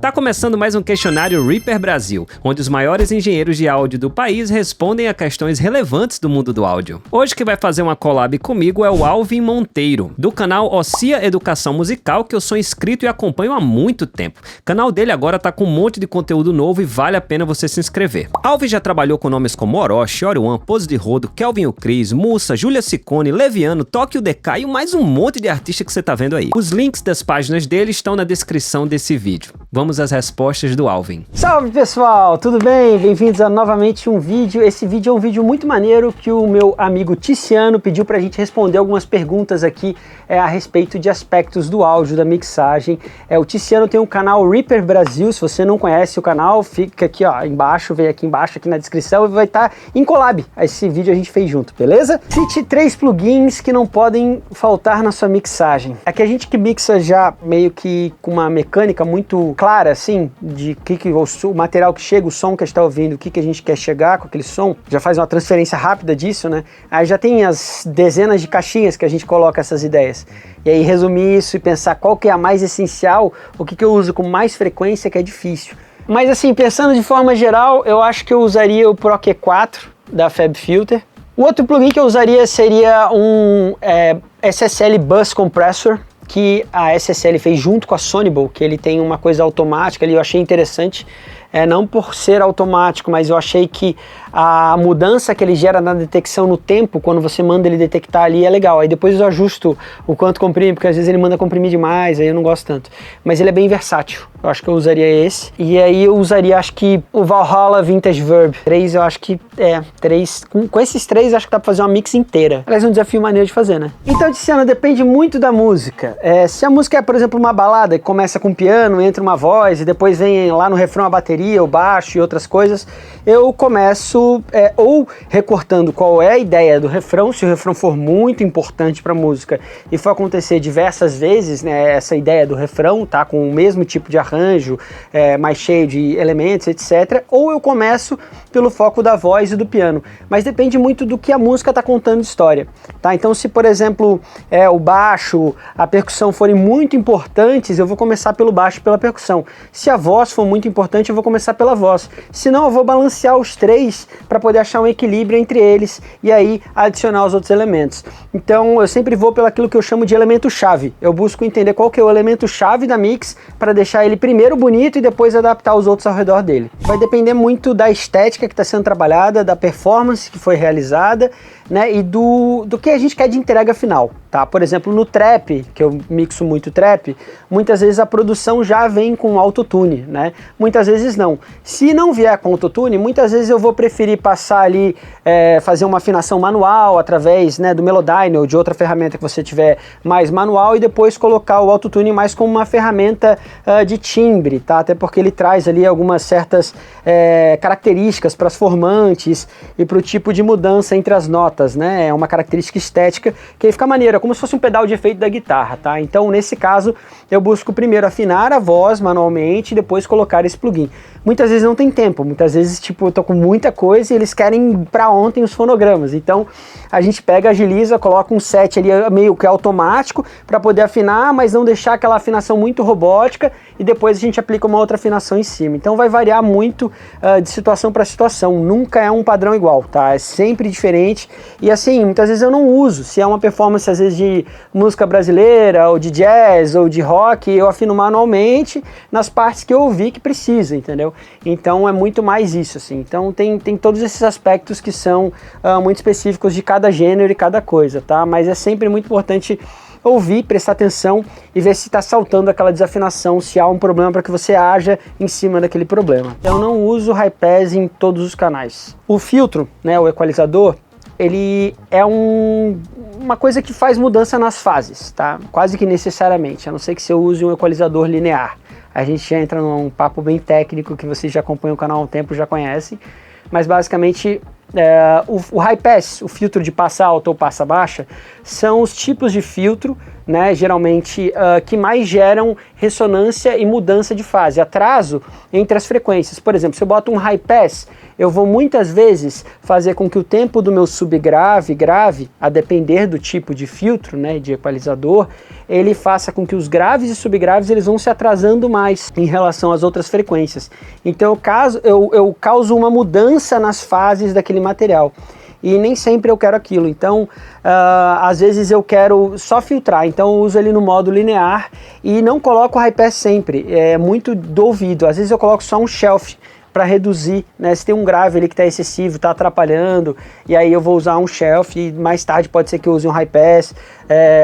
Tá começando mais um questionário Reaper Brasil, onde os maiores engenheiros de áudio do país respondem a questões relevantes do mundo do áudio. Hoje quem vai fazer uma collab comigo é o Alvin Monteiro, do canal Ossia Educação Musical, que eu sou inscrito e acompanho há muito tempo. O canal dele agora tá com um monte de conteúdo novo e vale a pena você se inscrever. Alvin já trabalhou com nomes como Orochi, Oruan, Pose de Rodo, Kelvin o Cris, Mussa, Júlia Ciccone, Leviano, Tóquio DK e mais um monte de artista que você tá vendo aí. Os links das páginas dele estão na descrição desse vídeo. Vamos às respostas do Alvin. Salve pessoal, tudo bem? Bem-vindos a novamente um vídeo. Esse vídeo é um vídeo muito maneiro que o meu amigo Ticiano pediu pra gente responder algumas perguntas aqui a respeito de aspectos do áudio, da mixagem. O Ticiano tem um canal Reaper Brasil, se você não conhece o canal, fica aqui ó, embaixo, vem aqui embaixo, aqui na descrição e vai estar em collab. Esse vídeo a gente fez junto, beleza? Cite 3 plugins que não podem faltar na sua mixagem. Aqui a gente que mixa já meio que com uma mecânica muito clara, assim, de o material que chega, o som que a gente está ouvindo, o que a gente quer chegar com aquele som, já faz uma transferência rápida disso, né? Aí já tem as dezenas de caixinhas que a gente coloca essas ideias. E aí resumir isso e pensar qual que é a mais essencial, o que eu uso com mais frequência, que é difícil. Mas assim, pensando de forma geral, eu acho que eu usaria o Pro Q4 da FabFilter. O outro plugin que eu usaria seria um SSL Bus Compressor, que a SSL fez junto com a Sonible, que ele tem uma coisa automática ali, eu achei interessante, não por ser automático, mas eu achei que a mudança que ele gera na detecção no tempo, quando você manda ele detectar ali, é legal. Aí depois eu ajusto o quanto comprime, porque às vezes ele manda comprimir demais, aí eu não gosto tanto. Mas ele é bem versátil, eu acho que eu usaria esse. E aí eu usaria, acho que o Valhalla Vintage Verb 3, eu acho que com esses 3 acho que dá pra fazer uma mix inteira. Aliás, é um desafio maneiro de fazer, né? Então, Tiziano, depende muito da música. Se a música é, por exemplo, uma balada que começa com piano, entra uma voz e depois vem lá no refrão a bateria, o baixo e outras coisas, eu começo ou recortando qual é a ideia do refrão, se o refrão for muito importante para a música e for acontecer diversas vezes, né, essa ideia do refrão, tá, com o mesmo tipo de arranjo, mais cheio de elementos, etc. Ou eu começo pelo foco da voz e do piano, mas depende muito do que a música está contando história, tá? Então se, por exemplo, o baixo, a percussão forem muito importantes, eu vou começar pelo baixo e pela percussão. Se a voz for muito importante, eu vou começar pela voz. Se não, eu vou balancear os 3 para poder achar um equilíbrio entre eles e aí adicionar os outros elementos. Então eu sempre vou pelo aquilo que eu chamo de elemento-chave. Eu busco entender qual que é o elemento-chave da mix para deixar ele primeiro bonito e depois adaptar os outros ao redor dele. Vai depender muito da estética que está sendo trabalhada, da performance que foi realizada, né, e do que a gente quer de entrega final, tá? Por exemplo, no trap, que eu mixo muito trap, muitas vezes a produção já vem com autotune, né? Muitas vezes não. Se não vier com autotune, muitas vezes eu vou preferir passar ali, fazer uma afinação manual através, né, do Melodyne ou de outra ferramenta que você tiver mais manual e depois colocar o autotune mais como uma ferramenta de timbre, tá? Até porque ele traz ali algumas certas características para as formantes e para o tipo de mudança entre as notas, né? É uma característica estética que aí fica maneira, como se fosse um pedal de efeito da guitarra, tá? Então, nesse caso, eu busco primeiro afinar a voz manualmente e depois colocar esse plugin. Muitas vezes não tem tempo, muitas vezes, tipo, eu tô com muita coisa e eles querem pra ontem os fonogramas. Então, a gente pega, agiliza, coloca um set ali meio que automático para poder afinar, mas não deixar aquela afinação muito robótica e depois a gente aplica uma outra afinação em cima. Então, vai variar muito de situação para situação, nunca é um padrão igual, tá? É sempre diferente. E assim, muitas vezes eu não uso. Se é uma performance, às vezes, de música brasileira, ou de jazz, ou de rock, eu afino manualmente nas partes que eu ouvi que precisa, entendeu? Então é muito mais isso, assim. Então tem todos esses aspectos que são muito específicos de cada gênero e cada coisa, tá? Mas é sempre muito importante ouvir, prestar atenção e ver se está saltando aquela desafinação, se há um problema para que você haja em cima daquele problema. Eu não uso high pass em todos os canais. O filtro, né, o equalizador, ele é uma coisa que faz mudança nas fases, tá? Quase que necessariamente, a não ser que você use um equalizador linear. A gente já entra num papo bem técnico que vocês já acompanham o canal há um tempo, já conhecem, mas basicamente o high pass, o filtro de passa alta ou passa baixa, são os tipos de filtro né, geralmente, que mais geram ressonância e mudança de fase, atraso entre as frequências. Por exemplo, se eu boto um high pass, eu vou muitas vezes fazer com que o tempo do meu subgrave, grave, a depender do tipo de filtro, né, de equalizador, ele faça com que os graves e subgraves eles vão se atrasando mais em relação às outras frequências. Então eu causo uma mudança nas fases daquele material. E nem sempre eu quero aquilo, então às vezes eu quero só filtrar, então eu uso ele no modo linear e não coloco o high pass sempre, é muito do ouvido, às vezes eu coloco só um shelf para reduzir, né? Se tem um grave ali que está excessivo, está atrapalhando, e aí eu vou usar um shelf e mais tarde pode ser que eu use um high pass,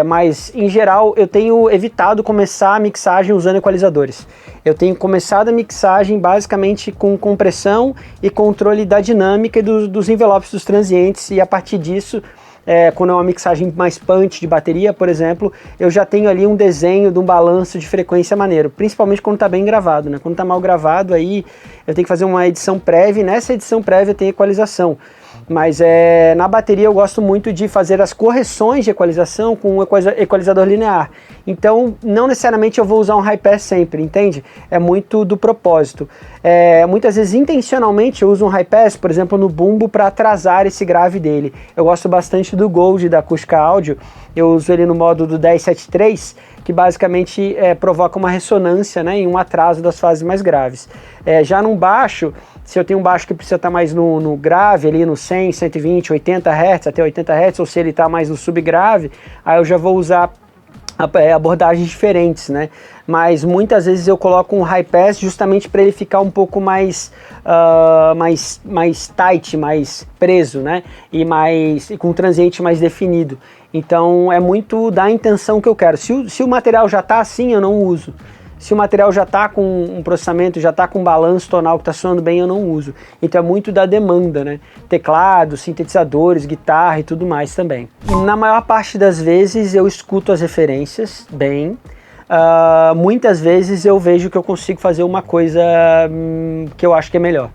mas em geral eu tenho evitado começar a mixagem usando equalizadores. Eu tenho começado a mixagem basicamente com compressão e controle da dinâmica e dos envelopes dos transientes, e a partir disso, quando é uma mixagem mais punch de bateria, por exemplo, eu já tenho ali um desenho de um balanço de frequência maneiro, principalmente quando está bem gravado, né? Quando está mal gravado, aí eu tenho que fazer uma edição prévia, e nessa edição prévia tem equalização. Mas na bateria eu gosto muito de fazer as correções de equalização com um equalizador linear. Então, não necessariamente eu vou usar um high pass sempre, entende? É muito do propósito. Muitas vezes, intencionalmente, eu uso um high pass, por exemplo, no bumbo, para atrasar esse grave dele. Eu gosto bastante do Gold da Acústica Audio. Eu uso ele no modo do 1073, que basicamente provoca uma ressonância, né, e um atraso das fases mais graves. Já num baixo, se eu tenho um baixo que precisa estar mais no grave, ali no 100, 120, 80 Hz, até 80 Hz, ou se ele está mais no subgrave, aí eu já vou usar abordagens diferentes, né? Mas muitas vezes eu coloco um high pass justamente para ele ficar um pouco mais tight, mais preso, né? E com um transiente mais definido. Então é muito da intenção que eu quero. Se o material já está assim, eu não uso. Se o material já está com um processamento, já está com um balanço tonal que está soando bem, eu não uso. Então é muito da demanda, né? Teclados, sintetizadores, guitarra e tudo mais também. Na maior parte das vezes eu escuto as referências bem. Muitas vezes eu vejo que eu consigo fazer uma coisa que eu acho que é melhor.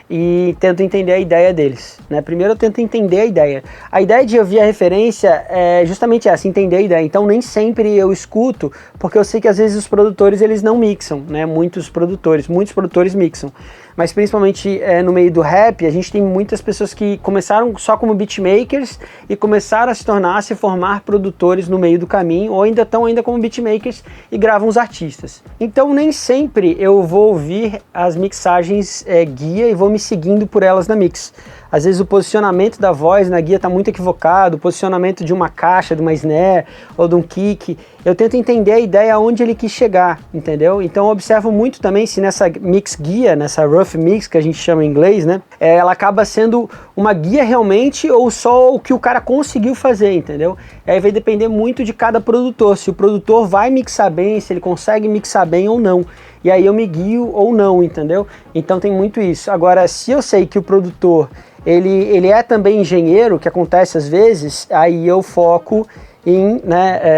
E tento entender a ideia deles, né? Primeiro eu tento entender a ideia. A ideia de ouvir a referência é justamente essa, entender a ideia. Então nem sempre eu escuto, porque eu sei que às vezes os produtores eles não mixam, né? Muitos produtores mixam. Mas principalmente no meio do rap, a gente tem muitas pessoas que começaram só como beatmakers e começaram a se formar produtores no meio do caminho, ou ainda estão como beatmakers e gravam os artistas. Então nem sempre eu vou ouvir as mixagens guia e vou me seguindo por elas na mix. Às vezes o posicionamento da voz na guia está muito equivocado, o posicionamento de uma caixa, de uma snare ou de um kick. Eu tento entender a ideia aonde ele quis chegar, entendeu? Então eu observo muito também se nessa mix guia, nessa rough mix que a gente chama em inglês, né? Ela acaba sendo uma guia realmente ou só o que o cara conseguiu fazer, entendeu? Aí vai depender muito de cada produtor, se o produtor vai mixar bem, se ele consegue mixar bem ou não. E aí eu me guio ou não, entendeu? Então tem muito isso. Agora, se eu sei que o produtor ele é também engenheiro, que acontece às vezes, aí eu foco em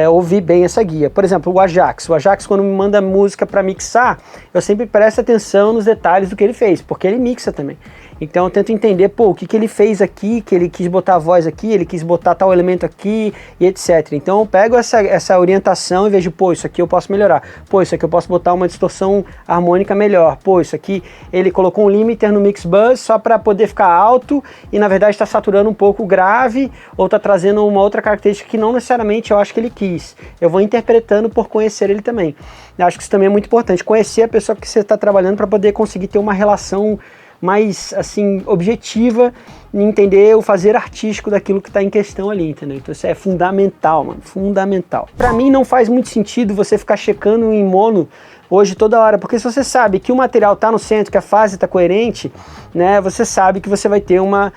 ouvir bem essa guia. Por exemplo, o Ajax. O Ajax, quando me manda música para mixar, eu sempre presto atenção nos detalhes do que ele fez, porque ele mixa também. Então eu tento entender, o que ele fez aqui, que ele quis botar a voz aqui, ele quis botar tal elemento aqui e etc. Então eu pego essa orientação e vejo, isso aqui eu posso melhorar. Isso aqui eu posso botar uma distorção harmônica melhor. Isso aqui ele colocou um limiter no mix bus só para poder ficar alto e na verdade está saturando um pouco o grave ou está trazendo uma outra característica que não necessariamente eu acho que ele quis. Eu vou interpretando por conhecer ele também. Eu acho que isso também é muito importante, conhecer a pessoa que você está trabalhando para poder conseguir ter uma relação mais, assim, objetiva em entender o fazer artístico daquilo que está em questão ali, entendeu? Então isso é fundamental, mano, fundamental. Para mim não faz muito sentido você ficar checando em mono hoje toda hora, porque se você sabe que o material está no centro, que a fase está coerente, né, você sabe que você vai ter uma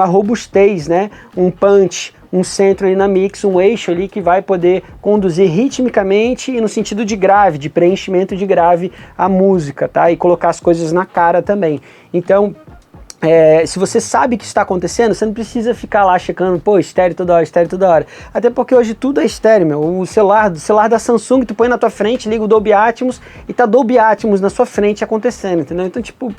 robustez, né, um punch, um centro ali na mix, um eixo ali que vai poder conduzir ritmicamente e no sentido de grave, de preenchimento de grave a música, tá? E colocar as coisas na cara também. Então, se você sabe que está acontecendo, você não precisa ficar lá checando, estéreo toda hora, estéreo toda hora. Até porque hoje tudo é estéreo, meu. O celular da Samsung, tu põe na tua frente, liga o Dolby Atmos e tá Dolby Atmos na sua frente acontecendo, entendeu? Então, tipo,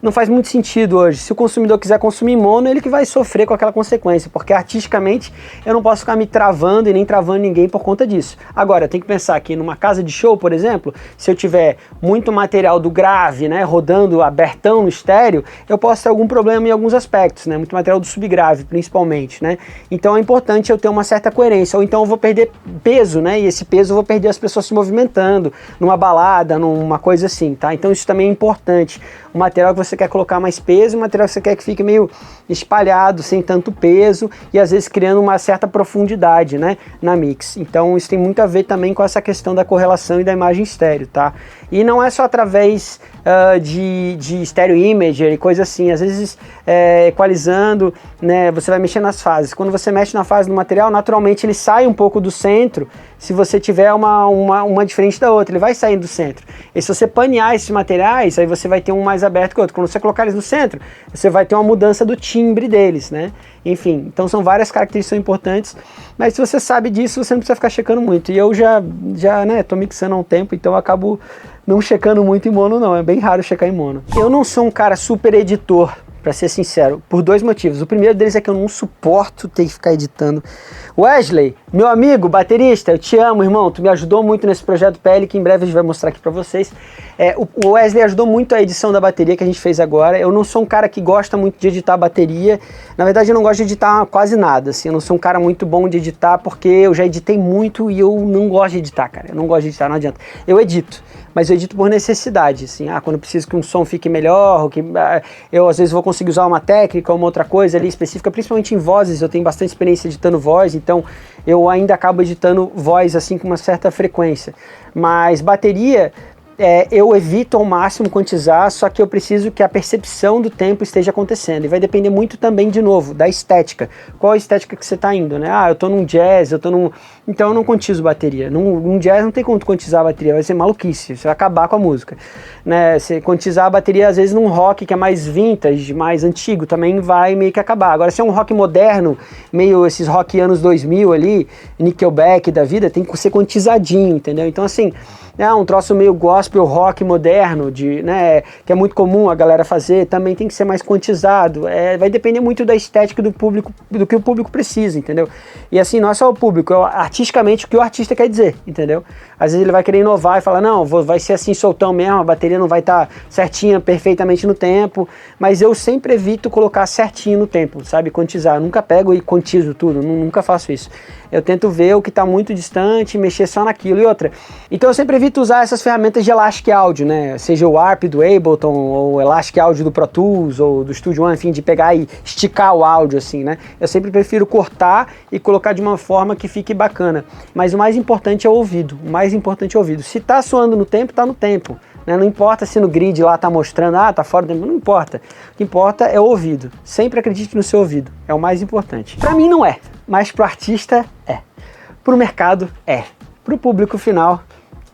não faz muito sentido hoje. Se o consumidor quiser consumir mono, ele que vai sofrer com aquela consequência, porque artisticamente eu não posso ficar me travando e nem travando ninguém por conta disso. Agora, tem que pensar que numa casa de show, por exemplo, se eu tiver muito material do grave, né, rodando abertão no estéreo, eu posso ter algum problema em alguns aspectos, né, muito material do subgrave, principalmente, né. Então é importante eu ter uma certa coerência, ou então eu vou perder peso, né, e esse peso eu vou perder as pessoas se movimentando, numa balada, numa coisa assim, tá? Então isso também é importante. O material que você quer colocar mais peso, o material que você quer que fique meio espalhado, sem tanto peso, e às vezes criando uma certa profundidade, né, na mix. Então isso tem muito a ver também com essa questão da correlação e da imagem estéreo, tá? E não é só através de stereo imager e coisa assim, às vezes equalizando, né, você vai mexer nas fases. Quando você mexe na fase do material, naturalmente ele sai um pouco do centro, se você tiver uma diferente da outra, ele vai sair do centro. E se você panear esses materiais, aí você vai ter um mais aberto que o outro. Quando você colocar eles no centro, você vai ter uma mudança do timbre deles, né? Enfim, então são várias características importantes, mas se você sabe disso, você não precisa ficar checando muito. E eu já né, tô mixando há um tempo, então eu acabo não checando muito em mono não, é bem raro checar em mono. Eu não sou um cara super editor, pra ser sincero, por dois motivos. O primeiro deles é que eu não suporto ter que ficar editando. Wesley, meu amigo, baterista, eu te amo, irmão, tu me ajudou muito nesse projeto PL, que em breve a gente vai mostrar aqui pra vocês. O Wesley ajudou muito a edição da bateria que a gente fez agora. Eu não sou um cara que gosta muito de editar bateria. Na verdade, eu não gosto de editar quase nada, assim. Eu não sou um cara muito bom de editar, porque eu já editei muito e eu não gosto de editar, cara. Eu não gosto de editar, não adianta. Eu edito, mas eu edito por necessidade, assim. Quando eu preciso que um som fique melhor, ou que eu às vezes vou conseguir usar uma técnica ou uma outra coisa ali específica, principalmente em vozes. Eu tenho bastante experiência editando voz, então eu ainda acabo editando voz assim com uma certa frequência. Mas bateria, eu evito ao máximo quantizar, só que eu preciso que a percepção do tempo esteja acontecendo. E vai depender muito também, de novo, da estética. Qual a estética que você está indo, né? Eu tô num jazz, então eu não quantizo bateria. Num jazz não tem como quantizar a bateria, vai ser maluquice, você vai acabar com a música. Né? Você quantizar a bateria, às vezes, num rock que é mais vintage, mais antigo, também vai meio que acabar. Agora, se é um rock moderno, meio esses rock anos 2000 ali, Nickelback da vida, tem que ser quantizadinho, entendeu? Então, assim, um troço meio gospel rock moderno, né, que é muito comum a galera fazer, também tem que ser mais quantizado. Vai depender muito da estética do público, do que o público precisa, entendeu? E assim, não é só o público, é artisticamente o que o artista quer dizer, entendeu? Às vezes ele vai querer inovar e falar, não, vai ser assim soltão mesmo, a bateria não vai estar certinha, perfeitamente no tempo, mas eu sempre evito colocar certinho no tempo, sabe, quantizar. Eu nunca pego e quantizo tudo, nunca faço isso. Eu tento ver o que está muito distante, mexer só naquilo. E outra, então eu sempre evito usar essas ferramentas de Elastic Audio, né? Seja o ARP do Ableton, ou o Elastic Audio do Pro Tools, ou do Studio One, enfim, de pegar e esticar o áudio, assim, né? Eu sempre prefiro cortar e colocar de uma forma que fique bacana. Mas o mais importante é o ouvido, o mais importante é o ouvido. Se tá soando no tempo, tá no tempo. Né? Não importa se no grid lá tá mostrando, tá fora do tempo, não importa. O que importa é o ouvido. Sempre acredite no seu ouvido, é o mais importante. Pra mim não é, mas pro artista é. Pro mercado é. Pro público final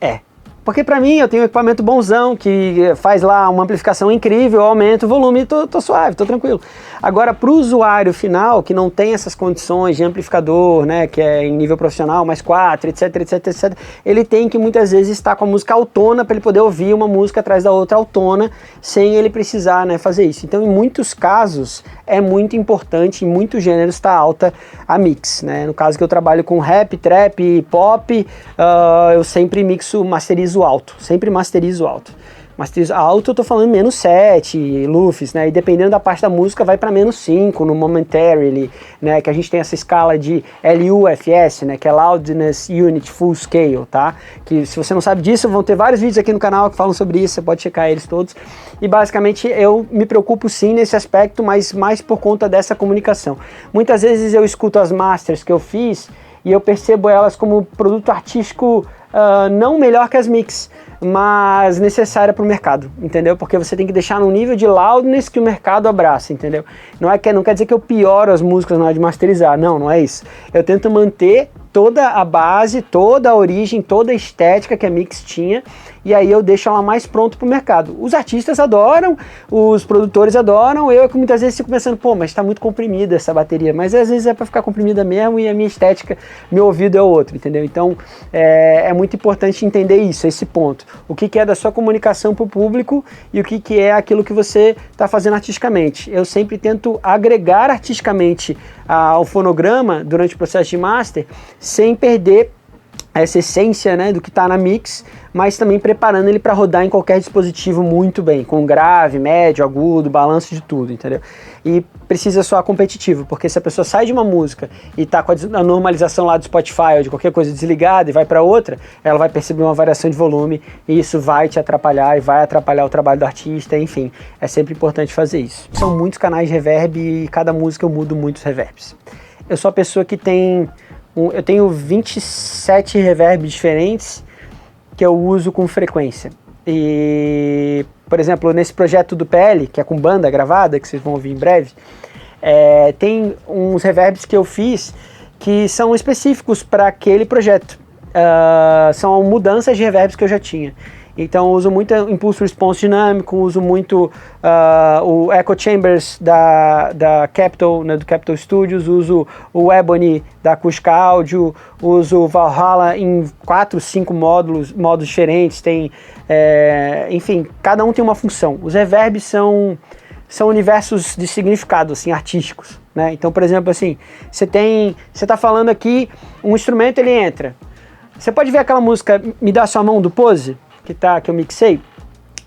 é. Porque pra mim eu tenho um equipamento bonzão que faz lá uma amplificação incrível, eu aumento o volume e tô suave, tô tranquilo. Agora pro usuário final, que não tem essas condições de amplificador, né, que é em nível profissional, mais 4, etc, etc, etc, ele tem que muitas vezes estar com a música autona para ele poder ouvir uma música atrás da outra autona, sem ele precisar, né, fazer isso. Então em muitos casos é muito importante, em muitos gêneros está alta a mix, né. No caso que eu trabalho com rap, trap, pop, eu sempre masterizo alto, sempre masterizo alto. Masterizo alto, eu tô falando menos 7 lufs, né, e dependendo da parte da música vai para menos 5 no Momentarily, né, que a gente tem essa escala de LUFS, né, que é Loudness Unit Full Scale, tá, que se você não sabe disso, vão ter vários vídeos aqui no canal que falam sobre isso, você pode checar eles todos, e basicamente eu me preocupo sim nesse aspecto, mas mais por conta dessa comunicação. Muitas vezes eu escuto as masters que eu fiz e eu percebo elas como produto artístico não melhor que as mix, mas necessária para o mercado, entendeu? Porque você tem que deixar num nível de loudness que o mercado abraça, entendeu? Não quer dizer que eu pioro as músicas na hora de masterizar, não é isso. Eu tento manter toda a base, toda a origem, toda a estética que a mix tinha, e aí eu deixo ela mais pronto para o mercado. Os artistas adoram, os produtores adoram, eu que muitas vezes fico pensando, mas está muito comprimida essa bateria, mas às vezes é para ficar comprimida mesmo e a minha estética, meu ouvido é o outro, entendeu? Então é muito muito importante entender isso, esse ponto. O que é da sua comunicação para o público e o que é aquilo que você está fazendo artisticamente. Eu sempre tento agregar artisticamente ao fonograma durante o processo de master, sem perder essa essência, né, do que está na mix, mas também preparando ele para rodar em qualquer dispositivo muito bem, com grave, médio, agudo, balanço de tudo, entendeu? E precisa soar competitivo, porque se a pessoa sai de uma música e está com a normalização lá do Spotify ou de qualquer coisa desligada e vai para outra, ela vai perceber uma variação de volume e isso vai te atrapalhar e vai atrapalhar o trabalho do artista, enfim, é sempre importante fazer isso. São muitos canais de reverb e cada música eu mudo muitos reverbs. Eu sou a pessoa que eu tenho 27 reverbs diferentes que eu uso com frequência. E, por exemplo, nesse projeto do PL, que é com banda gravada, que vocês vão ouvir em breve, tem uns reverbs que eu fiz que são específicos para aquele projeto. São mudanças de reverbs que eu já tinha. Então eu uso muito impulso response dinâmico, uso muito o Echo Chambers da Capitol, né, do Capitol Studios, uso o Ebony da Acústica Audio, uso o Valhalla em 4, 5 modos diferentes, enfim, cada um tem uma função. Os reverbs são universos de significado, assim, artísticos, né? Então, por exemplo, assim, você está falando aqui, um instrumento ele entra. Você pode ver aquela música Me Dá Sua Mão do Pose? Que eu mixei,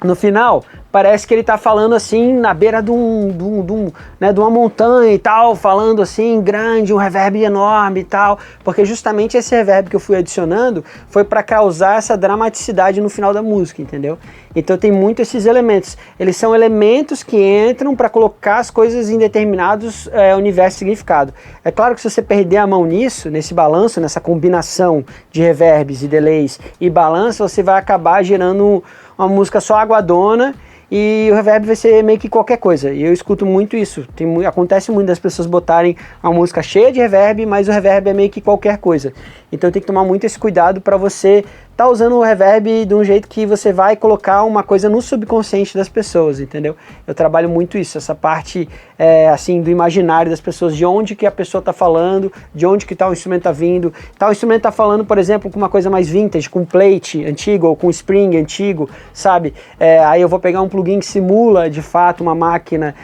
no final, parece que ele tá falando assim, na beira de uma montanha e tal, falando assim, grande, um reverb enorme e tal, porque justamente esse reverb que eu fui adicionando foi para causar essa dramaticidade no final da música, entendeu? Então tem muito esses elementos, eles são elementos que entram para colocar as coisas em determinados universos de significado. É claro que se você perder a mão nisso, nesse balanço, nessa combinação de reverbs e delays e balanço, você vai acabar gerando uma música só aguadona e o reverb vai ser meio que qualquer coisa. E eu escuto muito isso. Acontece muito das pessoas botarem a música cheia de reverb, mas o reverb é meio que qualquer coisa. Então tem que tomar muito esse cuidado para você tá usando o reverb de um jeito que você vai colocar uma coisa no subconsciente das pessoas, entendeu? Eu trabalho muito isso, essa parte assim do imaginário das pessoas, de onde que a pessoa tá falando, de onde que tal instrumento tá vindo. Tal instrumento tá falando, por exemplo, com uma coisa mais vintage, com plate antigo ou com spring antigo, sabe? Aí eu vou pegar um plugin que simula de fato uma máquina,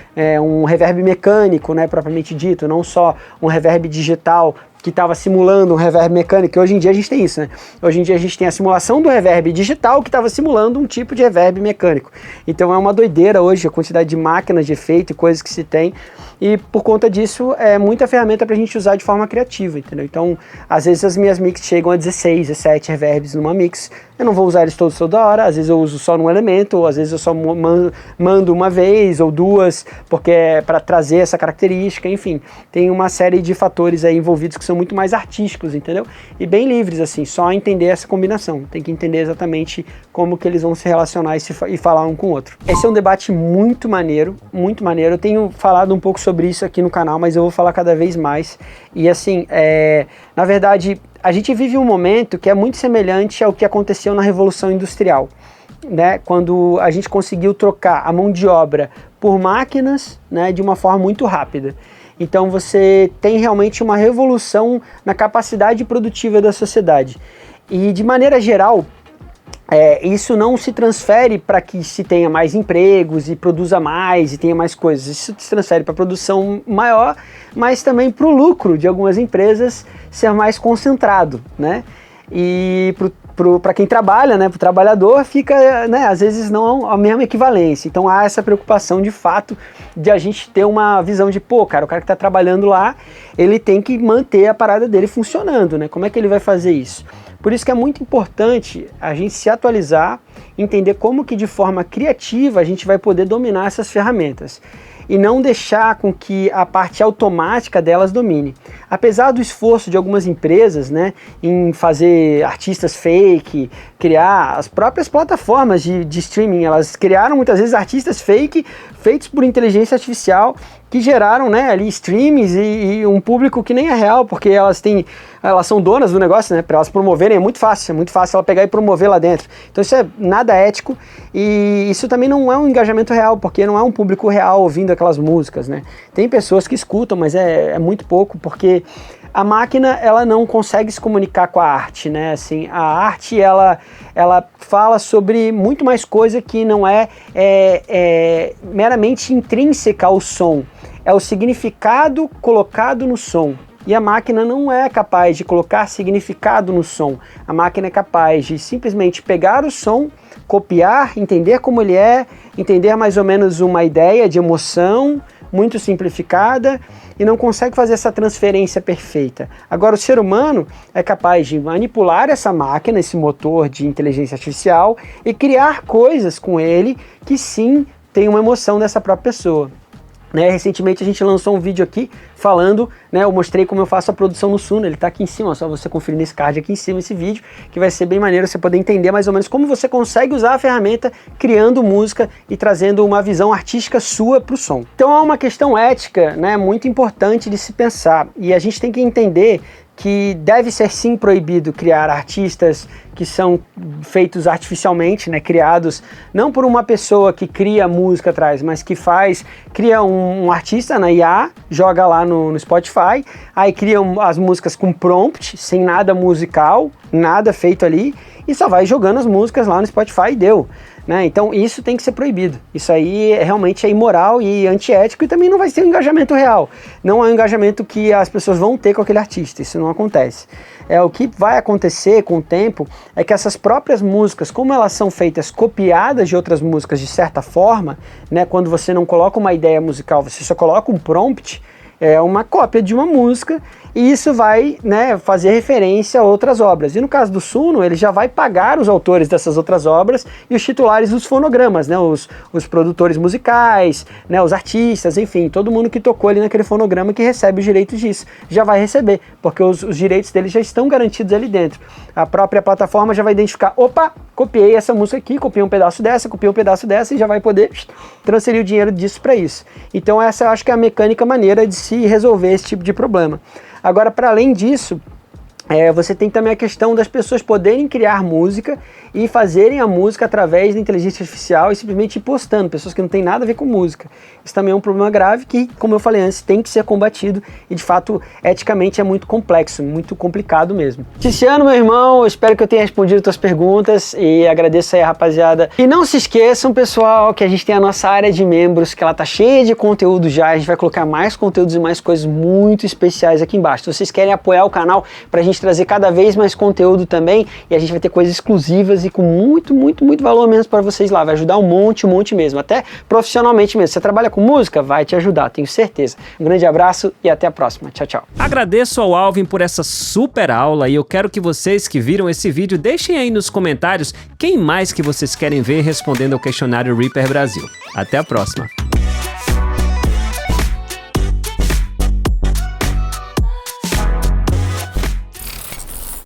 um reverb mecânico, né, propriamente dito, não só um reverb digital que estava simulando um reverb mecânico, que hoje em dia a gente tem isso, né? Hoje em dia a gente tem a simulação do reverb digital que estava simulando um tipo de reverb mecânico. Então é uma doideira hoje a quantidade de máquinas de efeito e coisas que se tem, e por conta disso é muita ferramenta para a gente usar de forma criativa, entendeu? Então às vezes as minhas mix chegam a 16, 17 reverbs numa mix, eu não vou usar eles todos toda hora, às vezes eu uso só num elemento, ou às vezes eu só mando uma vez ou duas, porque é para trazer essa característica, enfim, tem uma série de fatores aí envolvidos que são muito mais artísticos, entendeu? E bem livres, assim, só entender essa combinação, tem que entender exatamente como que eles vão se relacionar e falar um com o outro. Esse é um debate muito maneiro, eu tenho falado um pouco sobre isso aqui no canal, mas eu vou falar cada vez mais, e assim, na verdade, a gente vive um momento que é muito semelhante ao que aconteceu na Revolução Industrial, né? Quando a gente conseguiu trocar a mão de obra por máquinas, né, de uma forma muito rápida. Então você tem realmente uma revolução na capacidade produtiva da sociedade. E de maneira geral, isso não se transfere para que se tenha mais empregos e produza mais e tenha mais coisas. Isso se transfere para produção maior, mas também para o lucro de algumas empresas ser mais concentrado, né? E para quem trabalha, né, para o trabalhador, fica, né, às vezes não a mesma equivalência. Então há essa preocupação de fato de a gente ter uma visão de, pô, cara, o cara que está trabalhando lá, ele tem que manter a parada dele funcionando, né? Como é que ele vai fazer isso? Por isso que é muito importante a gente se atualizar, entender como que de forma criativa a gente vai poder dominar essas ferramentas e não deixar com que a parte automática delas domine. Apesar do esforço de algumas empresas, né, em fazer artistas fake, criar as próprias plataformas de streaming, elas criaram muitas vezes artistas fake feitos por inteligência artificial que geraram, né, ali streams e um público que nem é real, porque elas são donas do negócio, né, para elas promoverem é muito fácil ela pegar e promover lá dentro. Então isso é nada ético e isso também não é um engajamento real, porque não é um público real ouvindo aquelas músicas, né. Tem pessoas que escutam, mas é muito pouco, porque a máquina ela não consegue se comunicar com a arte, né? Assim, a arte ela fala sobre muito mais coisa que não é meramente intrínseca ao som, é o significado colocado no som. E a máquina não é capaz de colocar significado no som. A máquina é capaz de simplesmente pegar o som, copiar, entender como ele é, entender mais ou menos uma ideia de emoção muito simplificada e não consegue fazer essa transferência perfeita. Agora, o ser humano é capaz de manipular essa máquina, esse motor de inteligência artificial, e criar coisas com ele que sim tem uma emoção dessa própria pessoa. Recentemente a gente lançou um vídeo aqui falando, eu mostrei como eu faço a produção no Suno, ele está aqui em cima, só você conferir nesse card aqui em cima esse vídeo, que vai ser bem maneiro você poder entender mais ou menos como você consegue usar a ferramenta criando música e trazendo uma visão artística sua para o som. Então é uma questão ética, muito importante de se pensar, e a gente tem que entender que deve ser sim proibido criar artistas que são feitos artificialmente, criados não por uma pessoa que cria música atrás, mas que cria um artista na IA, joga lá no Spotify, aí cria as músicas com prompt, sem nada musical, nada feito ali, e só vai jogando as músicas lá no Spotify e deu. Então isso tem que ser proibido. Isso aí realmente é imoral e antiético e também não vai ser um engajamento real. Não é um engajamento que as pessoas vão ter com aquele artista, isso não acontece. O que vai acontecer com o tempo é que essas próprias músicas, como elas são feitas copiadas de outras músicas de certa forma, quando você não coloca uma ideia musical, você só coloca um prompt, é uma cópia de uma música, e isso vai fazer referência a outras obras. E no caso do Suno, ele já vai pagar os autores dessas outras obras e os titulares dos fonogramas, os produtores musicais, os artistas, enfim, todo mundo que tocou ali naquele fonograma que recebe os direitos disso, já vai receber, porque os direitos dele já estão garantidos ali dentro. A própria plataforma já vai identificar, opa, copiei essa música aqui, copiei um pedaço dessa, copiei um pedaço dessa, e já vai poder transferir o dinheiro disso para isso. Então essa eu acho que é a mecânica maneira de se resolver esse tipo de problema. Agora, para além disso, você tem também a questão das pessoas poderem criar música e fazerem a música através da inteligência artificial e simplesmente ir postando, pessoas que não tem nada a ver com música. Isso também é um problema grave que, como eu falei antes, tem que ser combatido e, de fato, eticamente é muito complexo, muito complicado mesmo. Tiziano, meu irmão, eu espero que eu tenha respondido as tuas perguntas e agradeço aí, rapaziada. E não se esqueçam, pessoal, que a gente tem a nossa área de membros, que ela tá cheia de conteúdo já, a gente vai colocar mais conteúdos e mais coisas muito especiais aqui embaixo. Se vocês querem apoiar o canal pra gente trazer cada vez mais conteúdo também, e a gente vai ter coisas exclusivas e com muito, muito, muito valor mesmo para vocês lá, vai ajudar um monte mesmo, até profissionalmente mesmo. Você trabalha com música? Vai te ajudar, tenho certeza. Um grande abraço e até a próxima. Tchau, tchau. Agradeço ao Alvin por essa super aula e eu quero que vocês que viram esse vídeo deixem aí nos comentários quem mais que vocês querem ver respondendo ao questionário Reaper Brasil. Até a próxima.